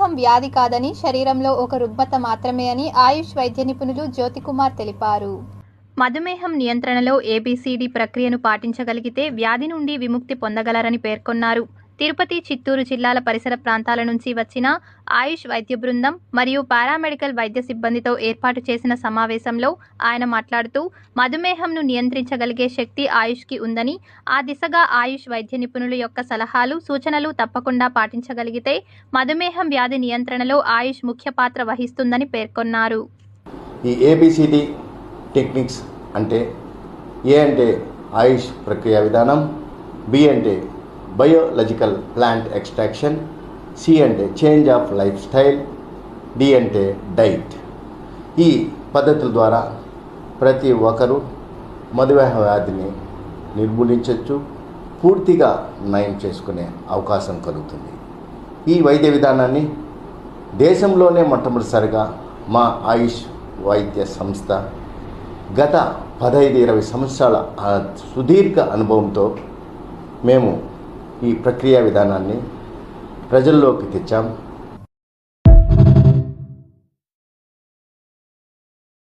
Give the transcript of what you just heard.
మధుమేహం వ్యాధి కాదని, శరీరంలో ఒక రుగ్మత మాత్రమే అని ఆయుష్ వైద్య నిపుణులు జ్యోతికుమార్ తెలిపారు. మధుమేహం నియంత్రణలో ఏబీసీడీ ప్రక్రియను పాటించగలిగితే వ్యాధి నుండి విముక్తి పొందగలరని పేర్కొన్నారు. తిరుపతి, చిత్తూరు జిల్లాల పరిసర ప్రాంతాల నుంచి వచ్చిన ఆయుష్ వైద్య బృందం మరియు పారామెడికల్ వైద్య సిబ్బందితో ఏర్పాటు చేసిన సమావేశంలో ఆయన మాట్లాడుతూ, మధుమేహంను నియంత్రించగలిగే శక్తి ఆయుష్కి ఉందని, ఆ దిశగా ఆయుష్ వైద్య నిపుణుల యొక్క సలహాలు, సూచనలు తప్పకుండా పాటించగలిగితే మధుమేహం వ్యాధి నియంత్రణలో ఆయుష్ ముఖ్య పాత్ర వహిస్తుందని పేర్కొన్నారు. ఈ ఏబిసిడి టెక్నిక్స్ అంటే ఏ అంటే ఆయుష్ ప్రక్రియ విధానం, బి అంటే బయోలాజికల్ ప్లాంట్ ఎక్స్ట్రాక్షన్, సి అంటే change of lifestyle, D అంటే డైట్. ఈ పద్ధతుల ద్వారా ప్రతి ఒక్కరూ మధుమేహ వ్యాధిని నిర్మూలించవచ్చు, పూర్తిగా నయం చేసుకునే అవకాశం కలుగుతుంది. ఈ వైద్య విధానాన్ని దేశంలోనే మొట్టమొదటిసారిగా మా ఆయుష్ వైద్య సంస్థ గత 15-20 సంవత్సరాల సుదీర్ఘ అనుభవంతో మేము ఈ ప్రక్రియ విధానాన్ని ప్రజల్లోకి తెచ్చాం.